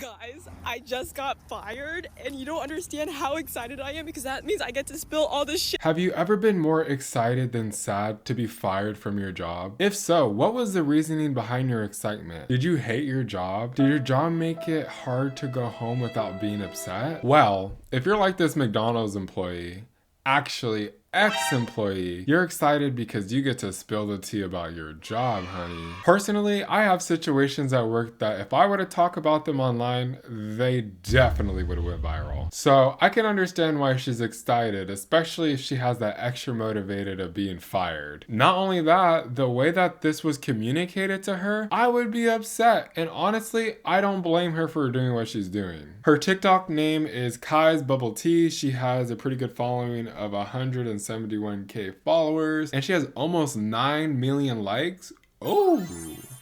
Guys, I just got fired and you don't understand how excited I am because that means I get to spill all this shit. Have you ever been more excited than sad to be fired from your job? If so, what was the reasoning behind your excitement? Did you hate your job? Did your job make it hard to go home without being upset? Well, if you're like this McDonald's employee, actually ex-employee, you're excited because you get to spill the tea about your job, honey. Personally, I have situations at work that if I were to talk about them online, they definitely would have went viral. So I can understand why she's excited, especially if she has that extra motivated of being fired. Not only that, the way that this was communicated to her, I would be upset. And honestly, I don't blame her for doing what she's doing. Her TikTok name is Kai's Bubble Tea. She has a pretty good following of 171K followers, and she has almost 9 million likes. Oh,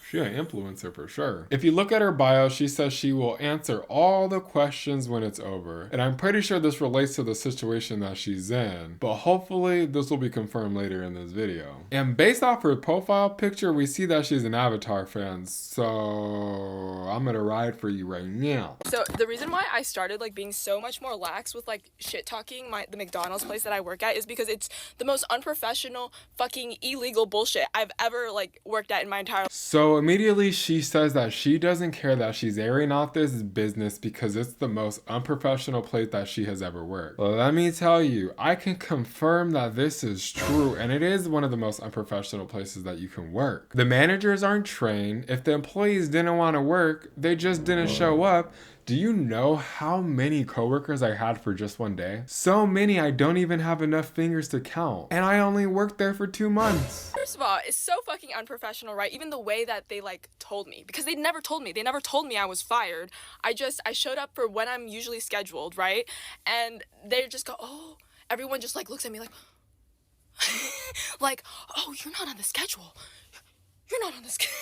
she's an influencer for sure. If you look at her bio, she says she will answer all the questions when it's over. And I'm pretty sure this relates to the situation that she's in, but hopefully this will be confirmed later in this video. And based off her profile picture, we see that she's an Avatar fan. So I'm gonna ride for you right now. So the reason why I started like being so much more lax with like shit talking the McDonald's place that I work at is because it's the most unprofessional fucking illegal bullshit I've ever like worked at in my entire life. So immediately she says that she doesn't care that she's airing out this business because it's the most unprofessional place that she has ever worked. Well, let me tell you, I can confirm that this is true, and it is one of the most unprofessional places that you can work. The managers aren't trained. If the employees didn't want to work, they just didn't show up. Do you know how many coworkers I had for just one day? So many I don't even have enough fingers to count. And I only worked there for 2 months. First of all, it's so fucking unprofessional, right? Even the way that they like told me, because they never told me. They never told me I was fired. I showed up for when I'm usually scheduled, right? And they just go, oh, everyone just like looks at me like, like, oh, you're not on the schedule. You're not on the schedule.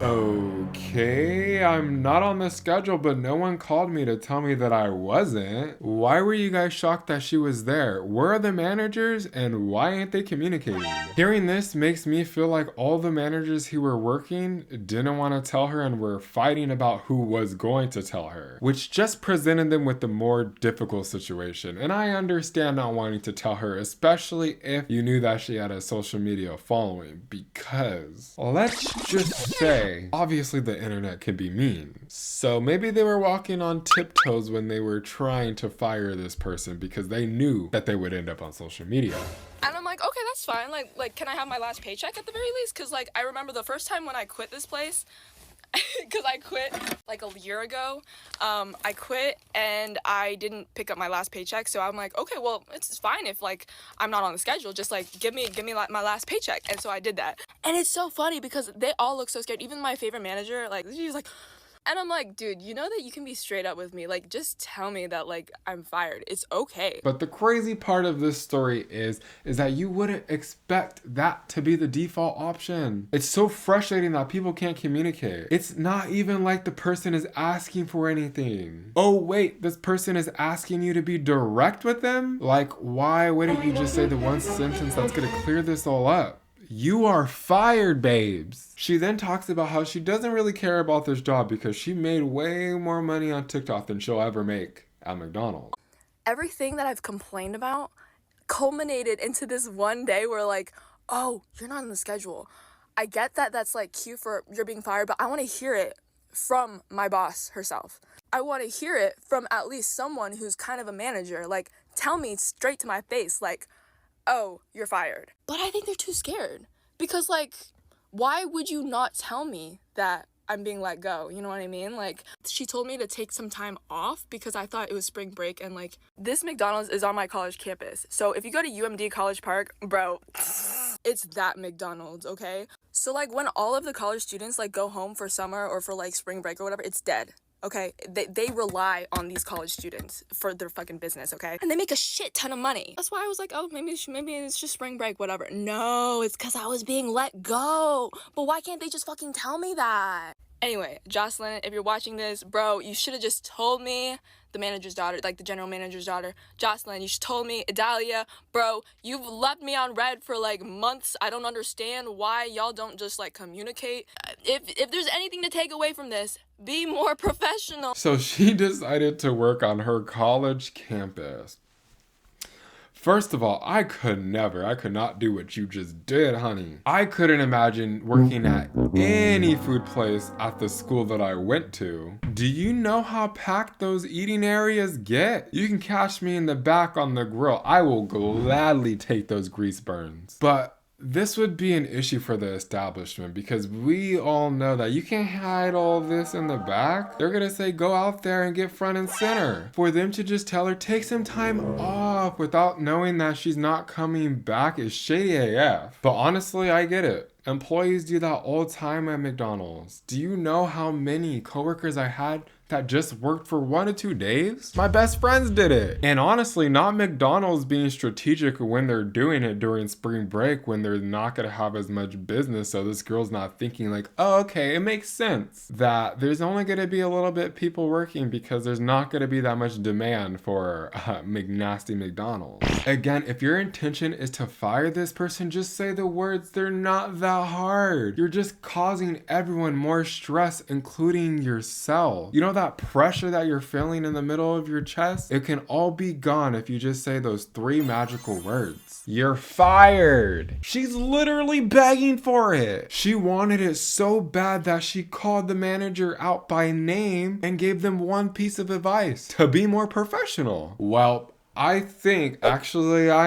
Okay, I'm not on the schedule, but no one called me to tell me that I wasn't. Why were you guys shocked that she was there? Where are the managers and why ain't they communicating? Hearing this makes me feel like all the managers who were working didn't want to tell her and were fighting about who was going to tell her, which just presented them with the more difficult situation. And I understand not wanting to tell her, especially if you knew that she had a social media following, because let's just say, obviously the internet can be mean. So maybe they were walking on tiptoes when they were trying to fire this person because they knew that they would end up on social media. And I'm like, okay, that's fine. Like, can I have my last paycheck at the very least? Because like, I remember the first time when I quit this place, because I quit like a year ago. I quit and I didn't pick up my last paycheck. So I'm like, okay, well, it's fine if like I'm not on the schedule. Just like give me like my last paycheck. And so I did that. And it's so funny because they all look so scared. Even my favorite manager, like she's like, and I'm like, dude, you know that you can be straight up with me. Like, just tell me that, like, I'm fired. It's okay. But the crazy part of this story is that you wouldn't expect that to be the default option. It's so frustrating that people can't communicate. It's not even like the person is asking for anything. Oh, wait, this person is asking you to be direct with them? Like, why wouldn't you just say the one sentence that's gonna clear this all up? You are fired, babes. She then talks about how she doesn't really care about this job because she made way more money on TikTok than she'll ever make at McDonald's. Everything that I've complained about culminated into this one day where like, oh, you're not on the schedule. I get that that's like cute for you're being fired, but I want to hear it from my boss herself. I want to hear it from at least someone who's kind of a manager. Like, tell me straight to my face, like, oh, you're fired. But I think they're too scared because like, why would you not tell me that I'm being let go? You know what I mean? Like, she told me to take some time off because I thought it was spring break, and like, this McDonald's is on my college campus. So if you go to UMD College Park, bro, it's that McDonald's, okay? So like, when all of the college students like go home for summer or for like spring break or whatever, it's dead. Okay, they rely on these college students for their fucking business, okay? And they make a shit ton of money. That's why I was like, oh, maybe it's just spring break, whatever. No, it's because I was being let go. But why can't they just fucking tell me that? Anyway, Jocelyn, if you're watching this, bro, you should have just told me. The manager's daughter, like the general manager's daughter, Jocelyn, you should told me. Idalia, bro, you've left me on red for like months. I don't understand why y'all don't just like communicate. if there's anything to take away from this, be more professional. So she decided to work on her college campus. First of all, I could not do what you just did, honey. I couldn't imagine working at any food place at the school that I went to. Do you know how packed those eating areas get? You can catch me in the back on the grill. I will gladly take those grease burns. But this would be an issue for the establishment because we all know that you can't hide all this in the back. They're gonna say go out there and get front and center. For them to just tell her take some time off without knowing that she's not coming back is shady AF. But honestly, I get it. Employees do that all the time at McDonald's. Do you know how many coworkers I had that just worked for 1 to 2 days? My best friends did it. And honestly, not McDonald's being strategic when they're doing it during spring break when they're not gonna have as much business, so this girl's not thinking like, oh, okay, it makes sense that there's only gonna be a little bit people working because there's not gonna be that much demand for McNasty McDonald's. Again, if your intention is to fire this person, just say the words. They're not that hard. You're just causing everyone more stress, including yourself. You know that pressure that you're feeling in the middle of your chest? It can all be gone if you just say those 3 magical words. You're fired. She's literally begging for it. She wanted it so bad that she called the manager out by name and gave them one piece of advice: to be more professional. Well, I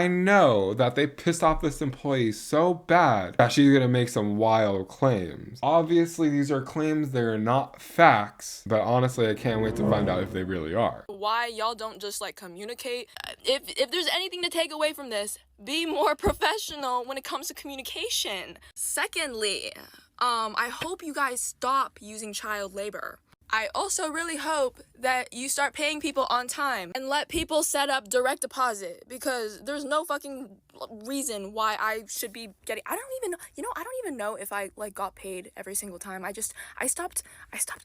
know that they pissed off this employee so bad that she's gonna make some wild claims. Obviously, these are claims, they're not facts, but honestly, I can't wait to find out if they really are. Why y'all don't just like communicate? If there's anything to take away from this, be more professional when it comes to communication. Secondly, I hope you guys stop using child labor. I also really hope that you start paying people on time and let people set up direct deposit, because there's no fucking reason why I should be getting, I don't even know if I like got paid every single time. I stopped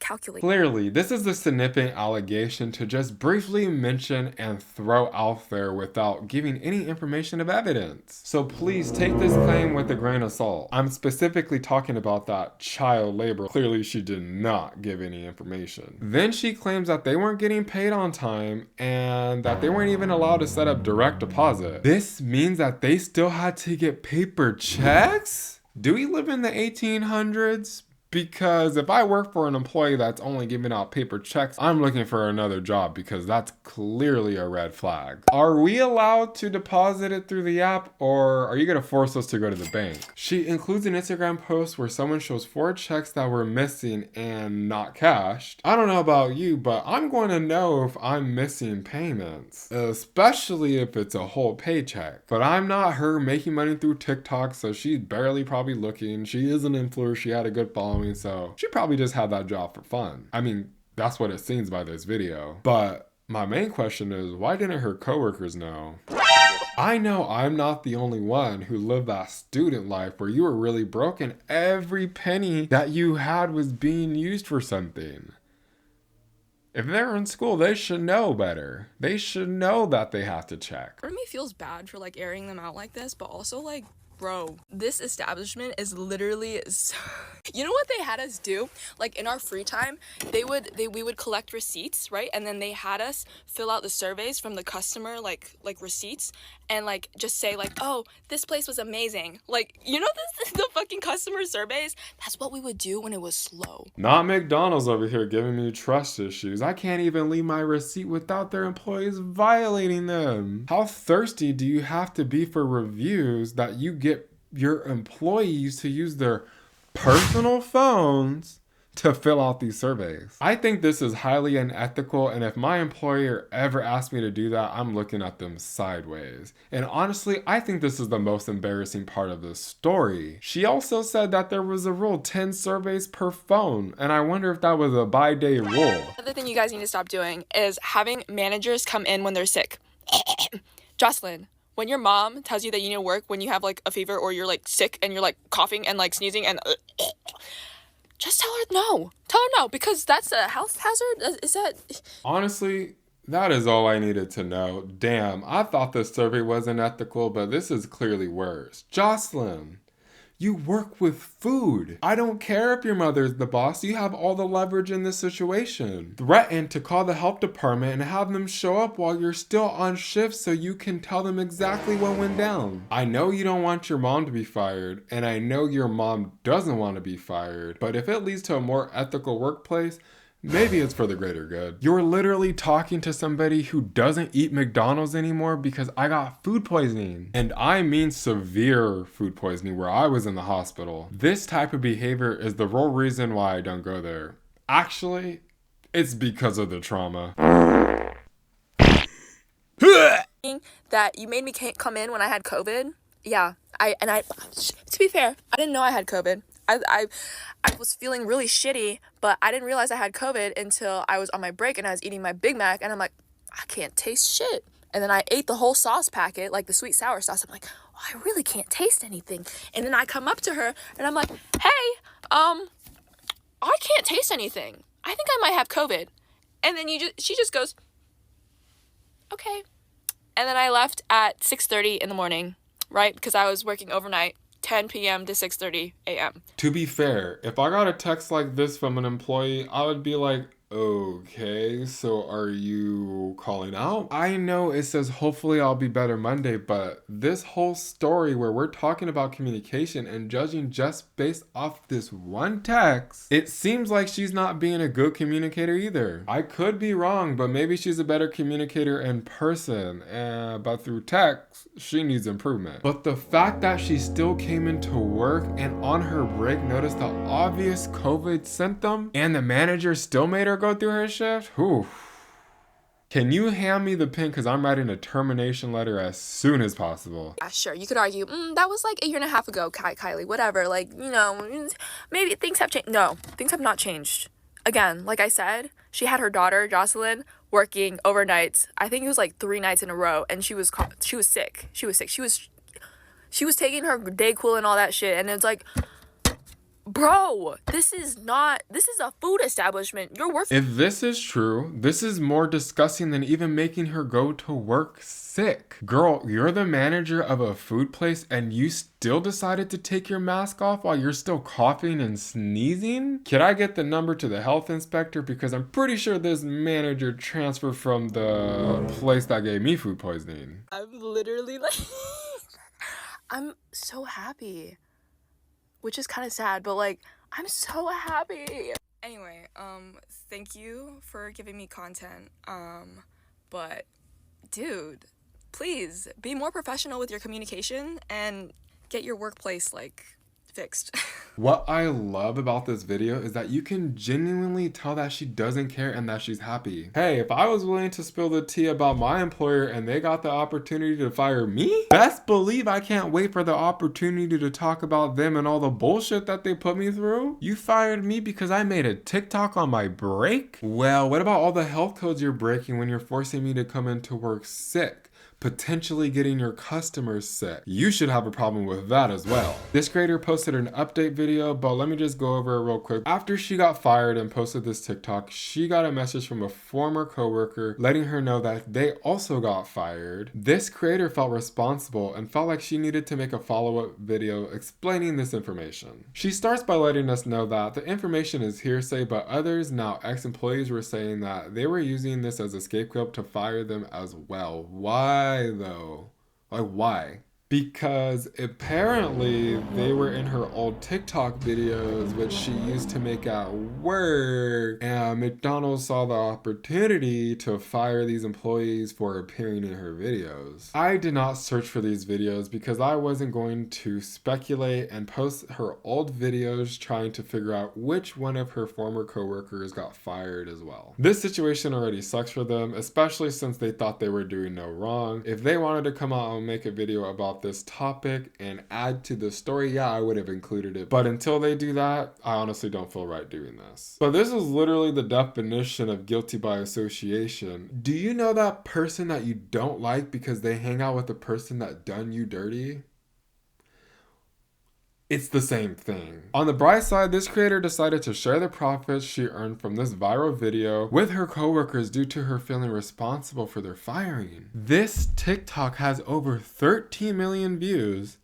calculating. Clearly, this is a significant allegation to just briefly mention and throw out there without giving any information of evidence. So please take this claim with a grain of salt. I'm specifically talking about that child labor. Clearly, she did not give any information. Then she claims that they weren't getting paid on time and that they weren't even allowed to set up direct deposit. This means that they still had to get paper checks? Do we live in the 1800s? Because if I work for an employee that's only giving out paper checks, I'm looking for another job because that's clearly a red flag. Are we allowed to deposit it through the app, or are you gonna force us to go to the bank? She includes an Instagram post where someone shows 4 checks that were missing and not cashed. I don't know about you, but I'm going to know if I'm missing payments, especially if it's a whole paycheck. But I'm not her making money through TikTok, so she's barely probably looking. She is an influencer, she had a good following, so she probably just had that job for fun. I mean, that's what it seems by this video. But my main question is, why didn't her coworkers know? I know I'm not the only one who lived that student life where you were really broke and every penny that you had was being used for something. If they're in school, they should know better. They should know that they have to check. Part of me feels bad for like airing them out like this, but also like, bro, this establishment is literally so... You know what they had us do? Like in our free time, we would collect receipts, right? And then they had us fill out the surveys from the customer, like receipts, and like just say like, oh, this place was amazing. Like, you know, the fucking customer surveys. That's what we would do when it was slow. Not McDonald's over here giving me trust issues. I can't even leave my receipt without their employees violating them. How thirsty do you have to be for reviews that you get your employees to use their personal phones to fill out these surveys? I think this is highly unethical, and if my employer ever asked me to do that, I'm looking at them sideways. And honestly, I think this is the most embarrassing part of this story. She also said that there was a rule, 10 surveys per phone, and I wonder if that was a by-day rule. Another thing you guys need to stop doing is having managers come in when they're sick. Jocelyn, when your mom tells you that you need to work when you have like a fever or you're like sick and you're like coughing and like sneezing and just tell her no. Tell her no, because that's a health hazard. Is that... Honestly, that is all I needed to know. Damn, I thought this survey wasn't ethical, but this is clearly worse. Jocelyn, You work with food. I don't care if your mother's the boss. You have all the leverage in this situation. Threaten to call the health department and have them show up while you're still on shift so you can tell them exactly what went down. I know you don't want your mom to be fired, and I know your mom doesn't want to be fired, but if it leads to a more ethical workplace, maybe it's for the greater good. You're literally talking to somebody who doesn't eat McDonald's anymore because I got food poisoning. And I mean severe food poisoning where I was in the hospital. This type of behavior is the real reason why I don't go there. Actually, it's because of the trauma. That you made me come in when I had COVID. Yeah, to be fair, I didn't know I had COVID. I was feeling really shitty, but I didn't realize I had COVID until I was on my break and I was eating my Big Mac and I'm like, I can't taste shit. And then I ate the whole sauce packet, like the sweet sour sauce. I'm like, oh, I really can't taste anything. And then I come up to her and I'm like, hey, I can't taste anything. I think I might have COVID. And then she just goes, okay. And then I left at 6:30 in the morning, right? Because I was working overnight. 10 p.m. to 6:30 a.m. To be fair, if I got a text like this from an employee, I would be like, okay, so are you calling out? I know it says hopefully I'll be better Monday, but this whole story where we're talking about communication and judging just based off this one text, it seems like she's not being a good communicator either. I could be wrong, but maybe she's a better communicator in person, but through text, she needs improvement. But the fact that she still came into work and on her break noticed the obvious COVID symptom and the manager still made her go through her shift? Whew. Can you hand me the pen because I'm writing a termination letter as soon as possible? Yeah, sure. You could argue, that was like a year and a half ago, Kylie, whatever. Like, maybe things have changed. No, things have not changed. Again, like I said, she had her daughter, Jocelyn, working overnights. I think it was like 3 nights in a row, and she was sick. She was sick. She was taking her Dayquil and all that shit, and it's like, bro, this is a food establishment. You're working. If this is true, this is more disgusting than even making her go to work sick. Girl, you're the manager of a food place and you still decided to take your mask off while you're still coughing and sneezing? Can I get the number to the health inspector? Because I'm pretty sure this manager transferred from the place that gave me food poisoning. I'm literally like, I'm so happy. Which is kind of sad, but like, I'm so happy. Anyway, thank you for giving me content. But dude, please be more professional with your communication and get your workplace like fixed. What I love about this video is that you can genuinely tell that she doesn't care and that she's happy. Hey, if I was willing to spill the tea about my employer and they got the opportunity to fire me, best believe I can't wait for the opportunity to talk about them and all the bullshit that they put me through. You fired me because I made a TikTok on my break? Well, what about all the health codes you're breaking when you're forcing me to come into work sick? Potentially getting your customers sick. You should have a problem with that as well. This creator posted an update video, but let me just go over it real quick. After she got fired and posted this TikTok, she got a message from a former coworker letting her know that they also got fired. This creator felt responsible and felt like she needed to make a follow-up video explaining this information. She starts by letting us know that the information is hearsay, but others, now ex-employees, were saying that they were using this as a scapegoat to fire them as well. Why though? Like, why? Because apparently they were in her old TikTok videos, which she used to make at work, and McDonald's saw the opportunity to fire these employees for appearing in her videos. I did not search for these videos because I wasn't going to speculate and post her old videos trying to figure out which one of her former coworkers got fired as well. This situation already sucks for them, especially since they thought they were doing no wrong. If they wanted to come out and make a video about this topic and add to the story, yeah, I would have included it. But until they do that, I honestly don't feel right doing this. But this is literally the definition of guilty by association. Do you know that person that you don't like because they hang out with the person that done you dirty? It's the same thing. On the bright side, this creator decided to share the profits she earned from this viral video with her coworkers due to her feeling responsible for their firing. This TikTok has over 13 million views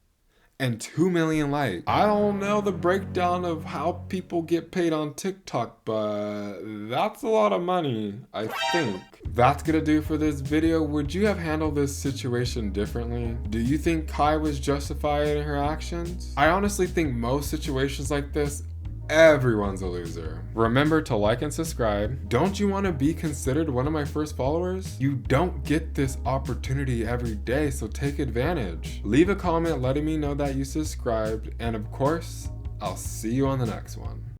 and 2 million likes. I don't know the breakdown of how people get paid on TikTok, but that's a lot of money, I think. That's gonna do for this video. Would you have handled this situation differently? Do you think Kai was justified in her actions? I honestly think most situations like this, everyone's a loser. Remember to like and subscribe. Don't you want to be considered one of my first followers? You don't get this opportunity every day, so take advantage. Leave a comment letting me know that you subscribed, and of course, I'll see you on the next one.